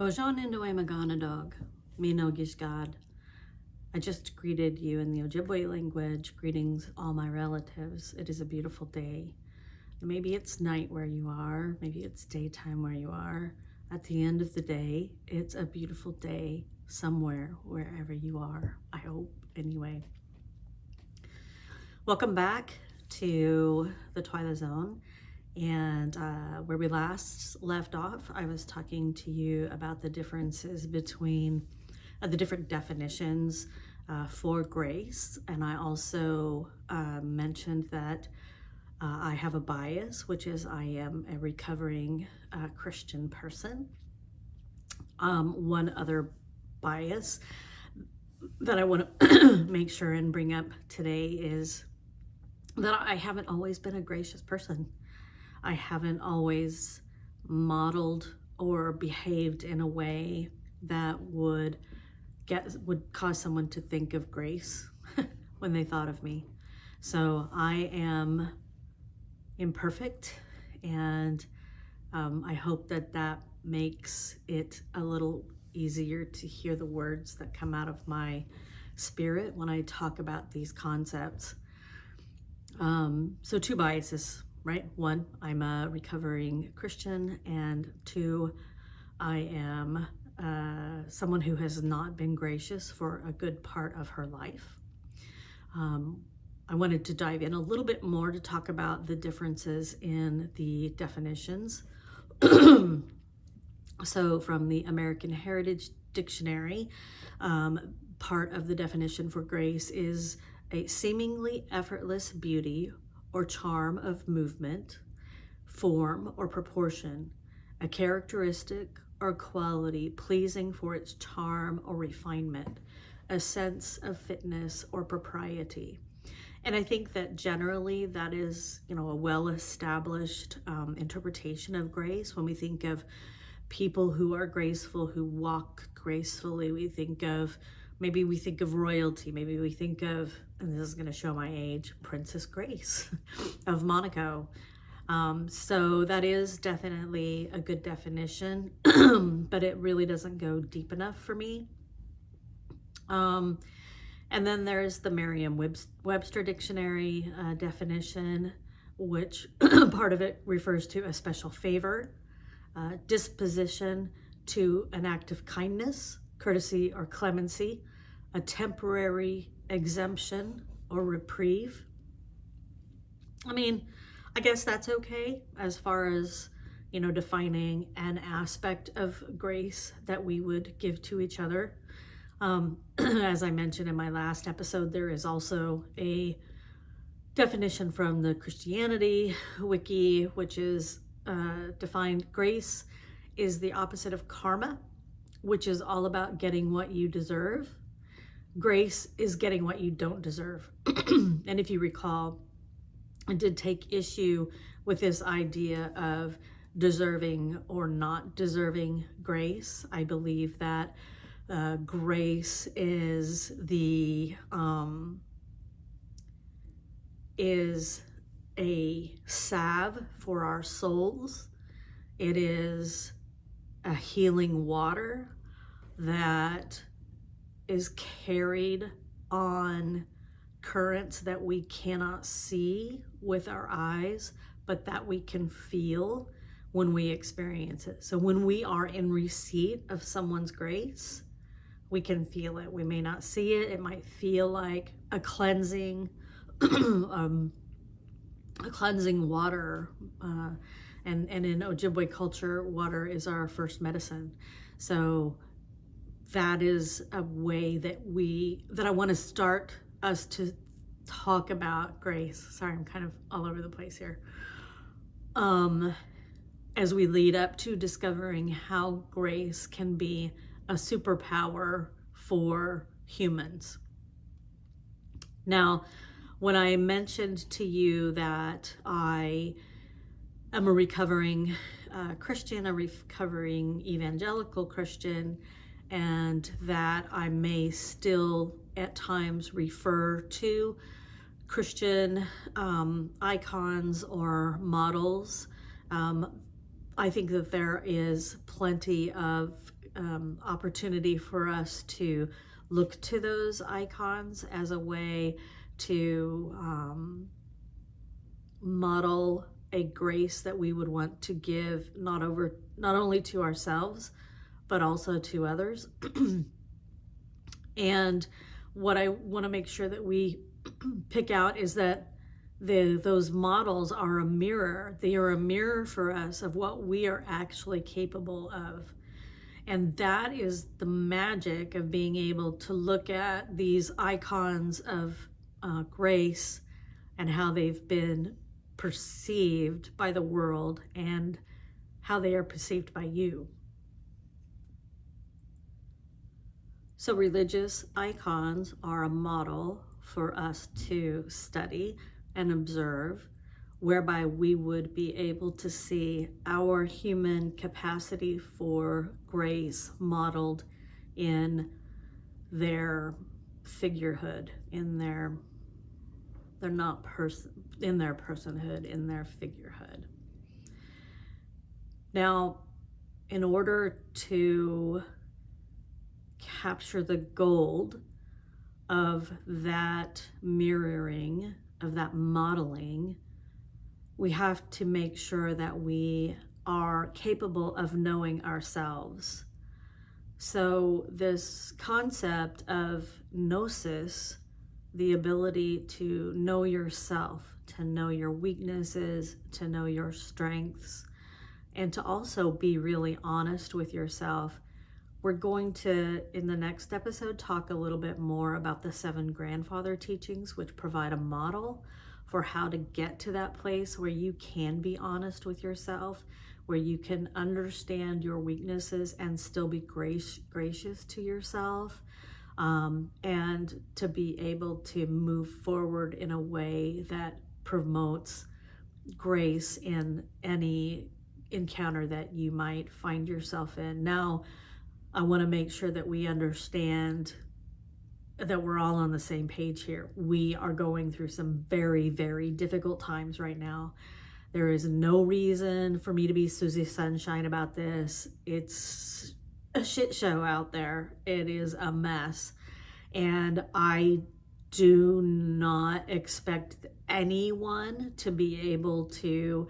Ojan Indoe Maganadog, Minogishgad. I just greeted you in the Ojibwe language. Greetings, all my relatives. It is a beautiful day. Maybe it's night where you are, maybe it's daytime where you are. At the end of the day, it's a beautiful day somewhere, wherever you are, I hope, anyway. Welcome back to the Twilight Zone. And where we last left off, I was talking to you about the differences between the different definitions for grace. And I also mentioned that I have a bias, which is I am a recovering Christian person. One other bias that I want to make sure and bring up today is that I haven't always been a gracious person. I haven't always modeled or behaved in a way that would cause someone to think of grace when they thought of me. So I am imperfect, and I hope that makes it a little easier to hear the words that come out of my spirit when I talk about these concepts. So two biases, right? One, I'm a recovering Christian, and two, I am someone who has not been gracious for a good part of her life. I wanted to dive in a little bit more to talk about the differences in the definitions. So from the American Heritage Dictionary, part of the definition for grace is a seemingly effortless beauty or charm of movement, form, or proportion, a characteristic or quality pleasing for its charm or refinement, a sense of fitness or propriety. And I think that generally that is, a well-established interpretation of grace. When we think of people who are graceful, who walk gracefully, maybe we think of royalty, maybe we think of, and this is going to show my age, Princess Grace of Monaco. So that is definitely a good definition, but it really doesn't go deep enough for me. And then there's the Merriam-Webster Dictionary definition, which part of it refers to a special favor, disposition to an act of kindness, courtesy, or clemency, a temporary exemption or reprieve. I mean, I guess that's okay as far as, defining an aspect of grace that we would give to each other. As I mentioned in my last episode, there is also a definition from the Christianity Wiki, which is defined: grace is the opposite of karma, which is all about getting what you deserve. Grace is getting what you don't deserve. And if you recall, I did take issue with this idea of deserving or not deserving grace. I believe that grace is a salve for our souls. It is a healing water that is carried on currents that we cannot see with our eyes, but that we can feel when we experience it. So when we are in receipt of someone's grace, we can feel it. We may not see it. It might feel like a cleansing, a cleansing water. And in Ojibwe culture, water is our first medicine. So that is a way that I want to start us to talk about grace. Sorry, I'm kind of all over the place here. As we lead up to discovering how grace can be a superpower for humans. Now, when I mentioned to you that I am a recovering Christian, a recovering evangelical Christian, and that I may still at times refer to Christian icons or models, I think that there is plenty of opportunity for us to look to those icons as a way to model a grace that we would want to give not only to ourselves, but also to others. And what I want to make sure that we pick out is that those models are a mirror. They are a mirror for us of what we are actually capable of. And that is the magic of being able to look at these icons of grace and how they've been perceived by the world and how they are perceived by you. So religious icons are a model for us to study and observe, whereby we would be able to see our human capacity for grace modeled in their figurehood, in their personhood, in their figurehood. Now, in order to capture the gold of that mirroring, of that modeling, we have to make sure that we are capable of knowing ourselves. So this concept of gnosis, the ability to know yourself, to know your weaknesses, to know your strengths, and to also be really honest with yourself. We're going to, in the next episode, talk a little bit more about the 7 grandfather teachings, which provide a model for how to get to that place where you can be honest with yourself, where you can understand your weaknesses and still be gracious to yourself, and to be able to move forward in a way that promotes grace in any encounter that you might find yourself in. Now, I want to make sure that we understand that we're all on the same page here. We are going through some very, very difficult times right now. There is no reason for me to be Susie Sunshine about this. It's a shit show out there. It is a mess. And I do not expect anyone to be able to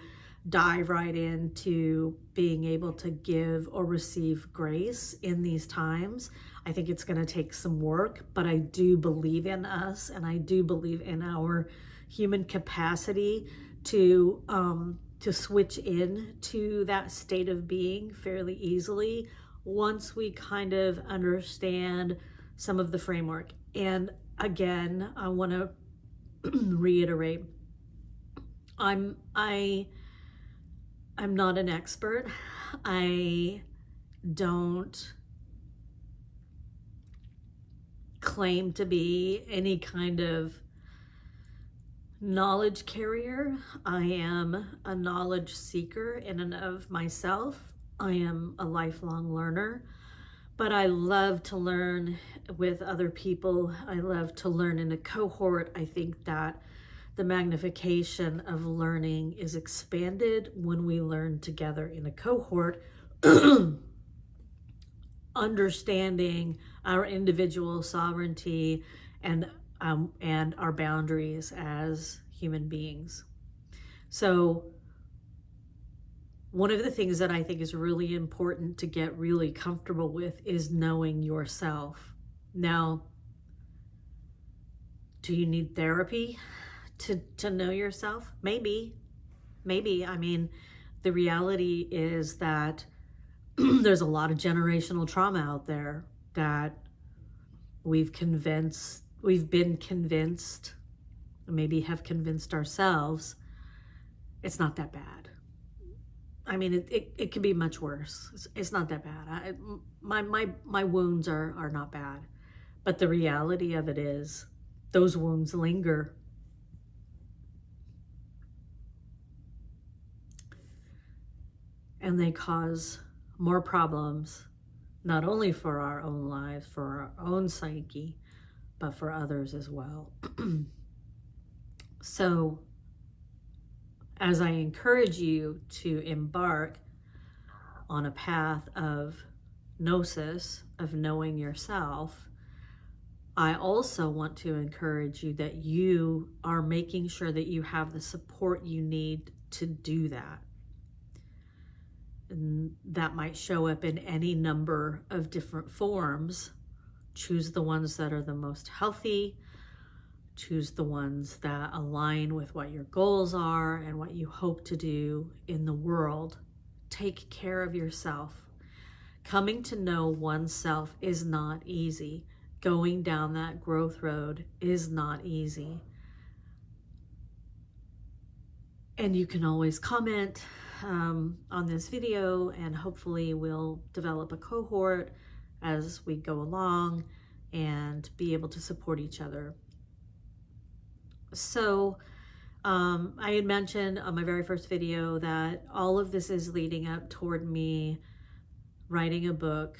dive right into being able to give or receive grace in these times. I think it's going to take some work, but I do believe in us, and I do believe in our human capacity to switch in to that state of being fairly easily once we kind of understand some of the framework. And again, I want to reiterate, I'm not an expert. I don't claim to be any kind of knowledge carrier. I am a knowledge seeker in and of myself. I am a lifelong learner, but I love to learn with other people. I love to learn in a cohort. I think that the magnification of learning is expanded when we learn together in a cohort, understanding our individual sovereignty and our boundaries as human beings. So one of the things that I think is really important to get really comfortable with is knowing yourself. Now, do you need therapy to know yourself? Maybe. I mean, the reality is that there's a lot of generational trauma out there that we've been convinced, maybe have convinced ourselves, it's not that bad. I mean, it could be much worse. It's not that bad. My wounds are not bad. But the reality of it is those wounds linger. And they cause more problems, not only for our own lives, for our own psyche, but for others as well. So, as I encourage you to embark on a path of gnosis of knowing yourself, I also want to encourage you that you are making sure that you have the support you need to do that. And that might show up in any number of different forms. Choose the ones that are the most healthy. Choose the ones that align with what your goals are and what you hope to do in the world. Take care of yourself. Coming to know oneself is not easy. Going down that growth road is not easy. And you can always comment on this video, and hopefully we'll develop a cohort as we go along and be able to support each other. So I had mentioned on my very first video that all of this is leading up toward me writing a book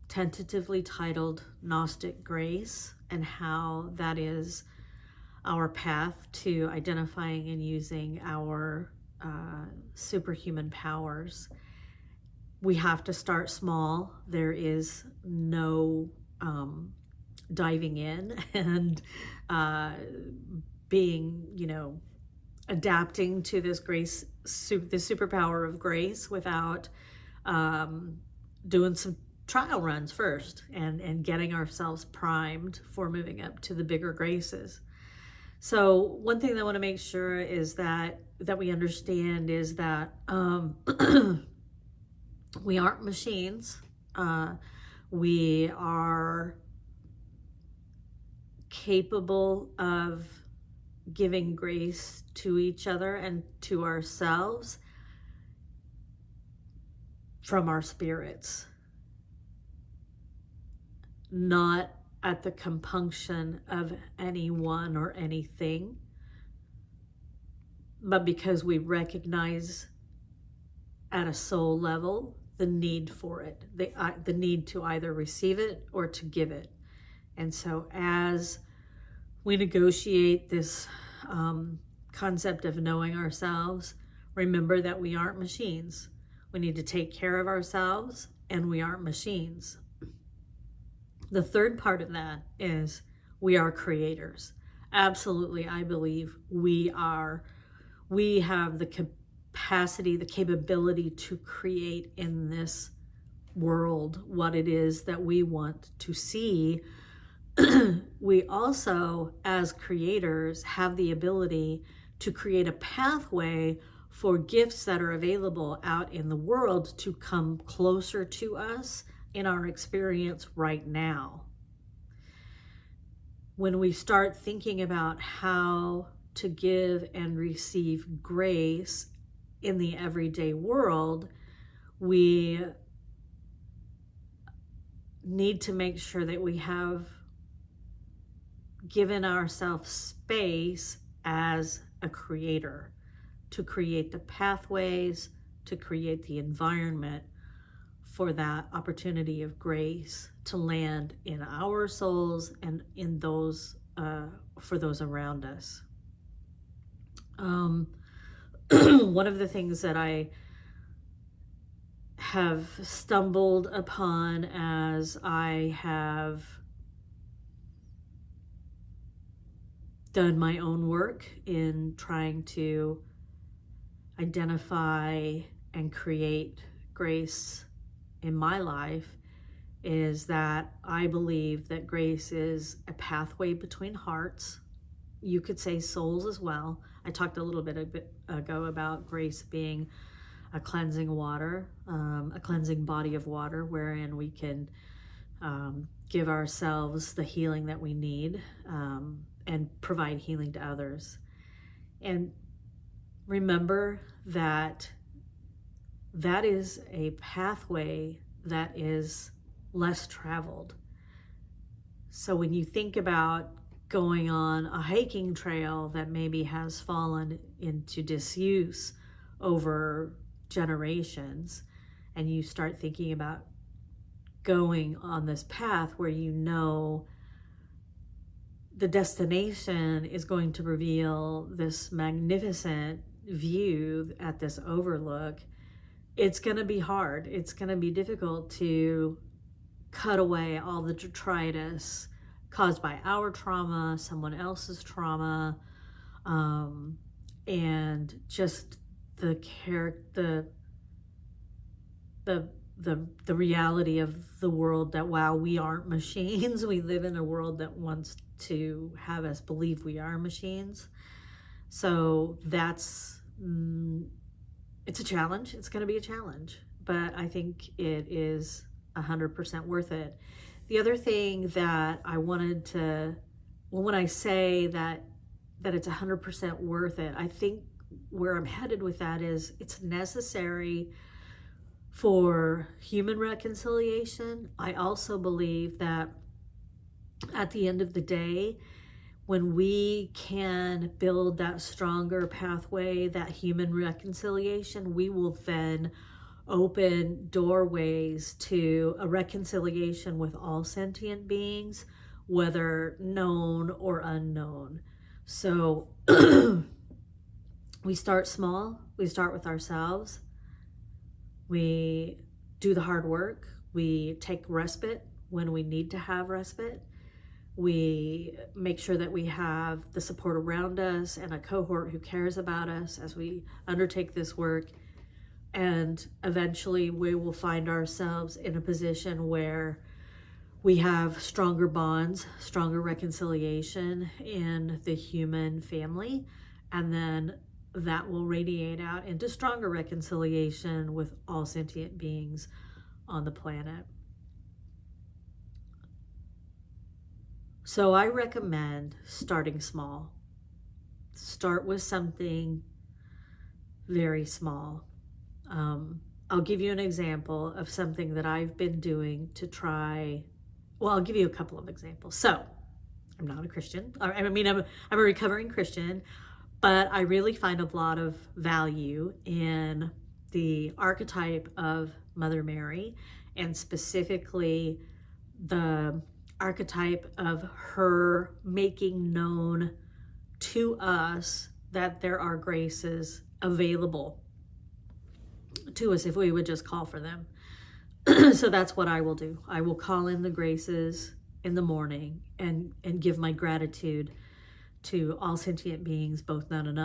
tentatively titled Gnostic Grace, and how that is our path to identifying and using our superhuman powers. We have to start small. There is no diving in and being, adapting to this grace, the superpower of grace, without doing some trial runs first and getting ourselves primed for moving up to the bigger graces. So one thing that I want to make sure is that we understand is that we aren't machines. We are capable of giving grace to each other and to ourselves from our spirits, not at the compunction of anyone or anything, but because we recognize at a soul level the need for it, the need to either receive it or to give it. And so as we negotiate this concept of knowing ourselves, remember that we aren't machines. We need to take care of ourselves, and we aren't machines. The third part of that is we are creators. Absolutely, I believe we have the capacity, the capability to create in this world what it is that we want to see. We also, as creators, have the ability to create a pathway for gifts that are available out in the world to come closer to us in our experience right now. When we start thinking about how to give and receive grace in the everyday world, we need to make sure that we have given ourselves space as a creator to create the pathways, to create the environment for that opportunity of grace to land in our souls and in those for those around us. One of the things that I have stumbled upon as I have done my own work in trying to identify and create grace in my life is that I believe that grace is a pathway between hearts. You could say souls as well. I talked a little bit ago about grace being a cleansing water, a cleansing body of water wherein we can give ourselves the healing that we need and provide healing to others. And remember that that is a pathway that is less traveled. So when you think about going on a hiking trail that maybe has fallen into disuse over generations, and you start thinking about going on this path where you know the destination is going to reveal this magnificent view at this overlook, it's going to be hard. It's going to be difficult to cut away all the detritus caused by our trauma, someone else's trauma, and just the the reality of the world that, wow, we aren't machines. We live in a world that wants to have us believe we are machines. So that's it's a challenge. It's going to be a challenge, but I think it is 100% worth it. The other thing that I wanted to, well, when I say that it's 100% worth it, I think where I'm headed with that is it's necessary for human reconciliation. I also believe that at the end of the day, when we can build that stronger pathway, that human reconciliation, we will then open doorways to a reconciliation with all sentient beings, whether known or unknown. So we start small, we start with ourselves, we do the hard work, we take respite when we need to have respite, we make sure that we have the support around us and a cohort who cares about us as we undertake this work. And eventually we will find ourselves in a position where we have stronger bonds, stronger reconciliation in the human family. And then that will radiate out into stronger reconciliation with all sentient beings on the planet. So I recommend starting small. Start with something very small. I'll give you an example of something that I've been doing to try. Well, I'll give you a couple of examples. So I'm not a Christian. I mean, I'm a recovering Christian, but I really find a lot of value in the archetype of Mother Mary, and specifically the archetype of her making known to us that there are graces available to us if we would just call for them. So that's what I will do. I will call in the graces in the morning and give my gratitude to all sentient beings, both known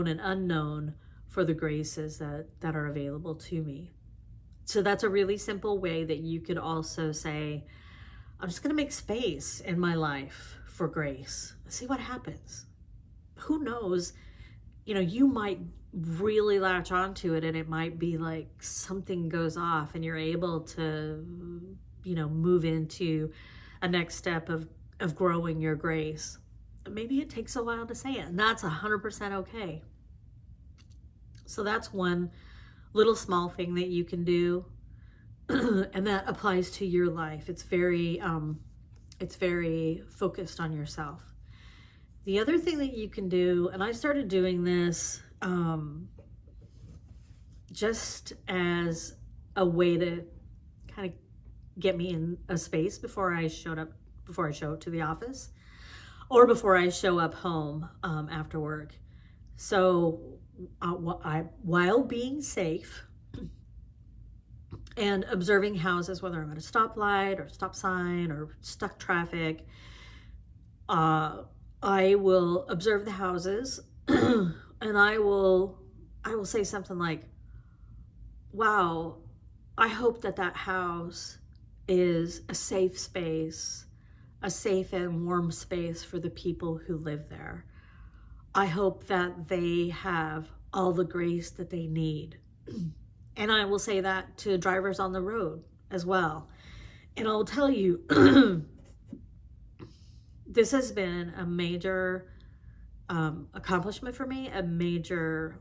and unknown, for the graces that are available to me. So that's a really simple way that you could also say, I'm just going to make space in my life for grace. See what happens. Who knows? You might really latch onto it, and it might be like something goes off and you're able to, move into a next step of growing your grace. Maybe it takes a while to say it, and that's 100% okay. So that's one little small thing that you can do. And that applies to your life. It's very focused on yourself. The other thing that you can do, and I started doing this just as a way to kind of get me in a space before I show up to the office, or before I show up home after work. So while being safe and observing houses, whether I'm at a stoplight or stop sign or stuck traffic, I will observe the houses and I will say something like, wow, I hope that house is a safe space, a safe and warm space for the people who live there. I hope that they have all the grace that they need. And I will say that to drivers on the road as well. And I'll tell you, this has been a major accomplishment for me, a major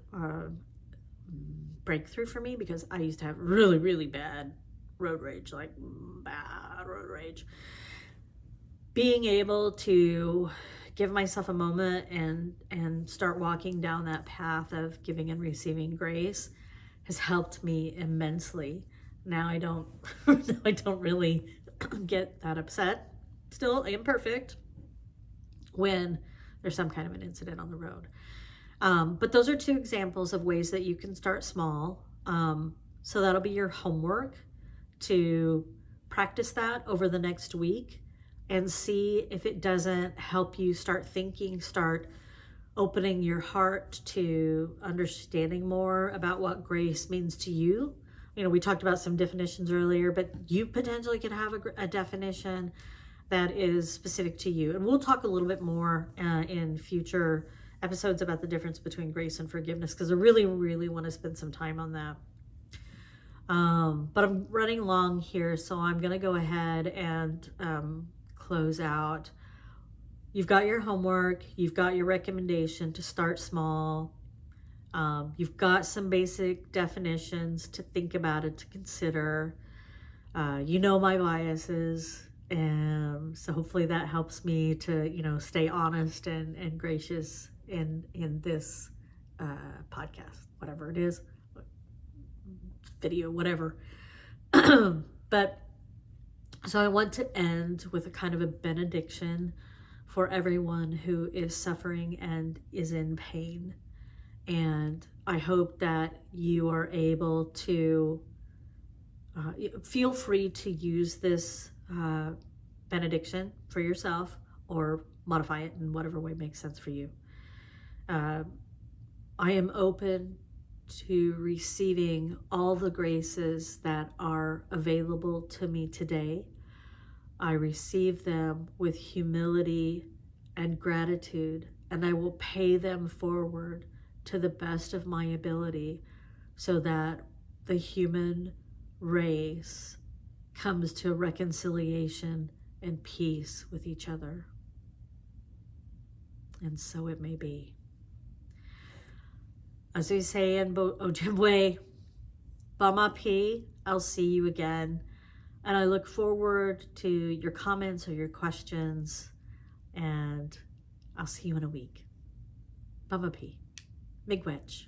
breakthrough for me, because I used to have really, really bad road rage, like bad road rage. Being able to give myself a moment and start walking down that path of giving and receiving grace has helped me immensely. Now I don't really get that upset. Still, I am perfect when there's some kind of an incident on the road. But those are two examples of ways that you can start small. So that'll be your homework to practice that over the next week and see if it doesn't help you start thinking, start opening your heart to understanding more about what grace means to you. You know, we talked about some definitions earlier, but you potentially could have a definition that is specific to you. And we'll talk a little bit more in future episodes about the difference between grace and forgiveness, because I really, really want to spend some time on that. But I'm running long here, so I'm going to go ahead and close out. You've got your homework. You've got your recommendation to start small. You've got some basic definitions to think about it, to consider. You know my biases, and so hopefully that helps me to, you know, stay honest and gracious in this podcast, whatever it is, video, whatever. But so I want to end with a kind of a benediction for everyone who is suffering and is in pain. And I hope that you are able to feel free to use this benediction for yourself or modify it in whatever way makes sense for you. I am open to receiving all the graces that are available to me today. I receive them with humility and gratitude, and I will pay them forward to the best of my ability so that the human race comes to reconciliation and peace with each other. And so it may be. As we say in Ojibwe, Bamapi, I'll see you again. And I look forward to your comments or your questions. And I'll see you in a week. Bamapi. Miigwech.